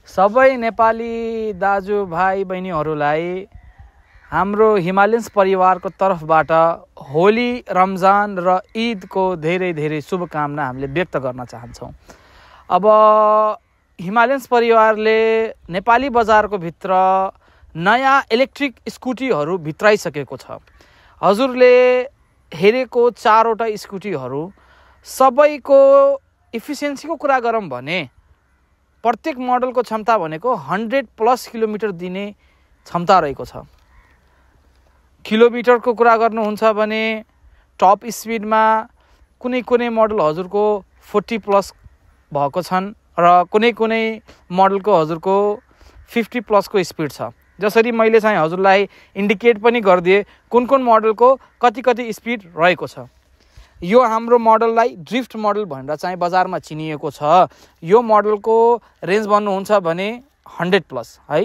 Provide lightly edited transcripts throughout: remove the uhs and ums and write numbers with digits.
सबै नेपाली दाजुभाइ बहिनीहरूलाई हाम्रो हिमालयन्स परिवारको तर्फबाट होली, रमजान र ईदको धेरै धेरै शुभकामना हामीले व्यक्त गर्न चाहन्छौँ। अब हिमालयन्स परिवारले नेपाली बजारको भित्र नयाँ इलेक्ट्रिक स्कुटीहरू भित्राइसकेको छ। हजुरले हेरेको 4वटा स्कुटीहरू सबैको इफिसियन्सीको कुरा गरौँ भने प्रत्येक मोडलको क्षमता भनेको 100+ किलोमिटर दिने क्षमता रहेको छ। किलोमिटरको कुरा गर्नुहुन्छ भने टप स्पिडमा कुनै कुनै मोडल हजुरको 40+ भएको छन् र कुनै कुनै मोडलको हजुरको 50+ को स्पिड छ। जसरी मैले चाहिँ हजुरलाई इन्डिकेट पनि गरिदिए कुन कुन मोडलको कति कति स्पिड रहेको छ। यो हाम्रो मोडललाई ड्रिफ्ट मोडल भनेर चाहिँ बजारमा चिनिएको छ। यो मोडलको रेन्ज भन्नुहुन्छ भने 100+ है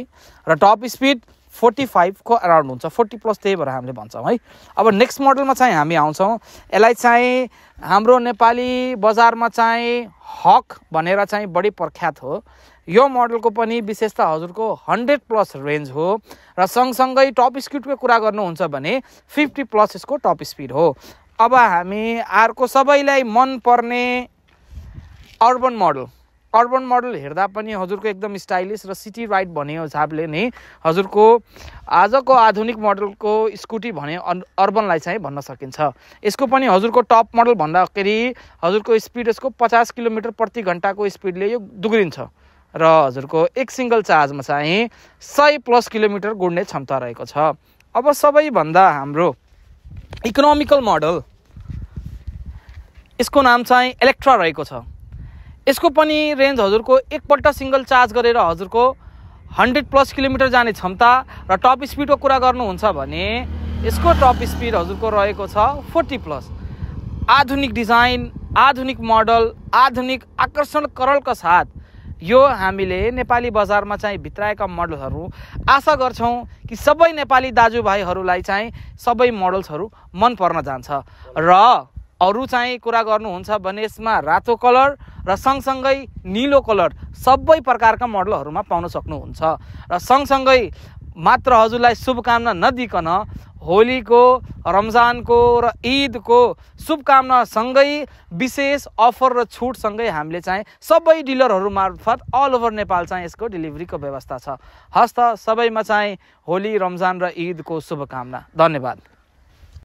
र टप स्पिड 45 को अराउन्ड हुन्छ, 40+ त्यही भएर हामीले भन्छौँ है। अब नेक्स्ट मोडलमा चाहिँ हामी आउँछौँ। यसलाई चाहिँ हाम्रो नेपाली बजारमा चाहिँ हक भनेर चाहिँ बढी प्रख्यात हो। यो मोडलको पनि विशेषता हजुरको 100+ रेन्ज हो र सँगसँगै टप स्पिडको कुरा गर्नुहुन्छ भने 50+ यसको टप स्पिड हो। अब हामी अर्को सबैलाई मन पर्ने अर्बन मोडल हेर्दा पनि हजुरको एकदम स्टाइलिस र सिटी राइड भन्ने हिसाबले नै हजुरको आजको आधुनिक मोडलको स्कुटी भने अर्बनलाई चाहिँ भन्न सकिन्छ। यसको पनि हजुरको टप मोडल भन्दाखेरि हजुरको स्पिड यसको 50 किलोमिटर प्रति घन्टाको स्पिडले यो दुग्रिन्छ र हजुरको एक सिङ्गल चार्जमा चाहिँ 100+ किलोमिटर गुड्ने क्षमता रहेको छ। अब सबैभन्दा हाम्रो इकोनोमिकल मोडल, यसको नाम चाहिँ इलेक्ट्रा रहेको छ। यसको पनि रेन्ज हजुरको एकपल्ट सिङ्गल चार्ज गरेर हजुरको 100+ किलोमिटर जाने क्षमता र टप स्पिडको कुरा गर्नुहुन्छ भने यसको टप स्पिड हजुरको रहेको छ 40+। आधुनिक डिजाइन, आधुनिक मोडल, आधुनिक आकर्षण करलका साथ यो हामीले नेपाली बजारमा चाहिँ भित्राएका मोडलहरू आशा गर्छौँ कि सबै नेपाली दाजुभाइहरूलाई चाहिँ सबै मोडल्सहरू मन पर्न जान्छ र अरू चाहिँ कुरा गर्नुहुन्छ भने यसमा रातो कलर र सँगसँगै नीलो कलर सबै प्रकारका मोडलहरूमा पाउन सक्नुहुन्छ। र सँगसँगै मात्र हजुरलाई शुभकामना नदिकन होलीको, रमजानको र ईदको शुभकामना सँगै विशेष अफर र छुटसँगै हामीले चाहिँ सबै डिलरहरू मार्फत अल ओभर नेपाल चाहिँ यसको डेलिभरीको व्यवस्था छ। हस्त सबैमा चाहिँ होली, रमजान र ईदको शुभकामना। धन्यवाद।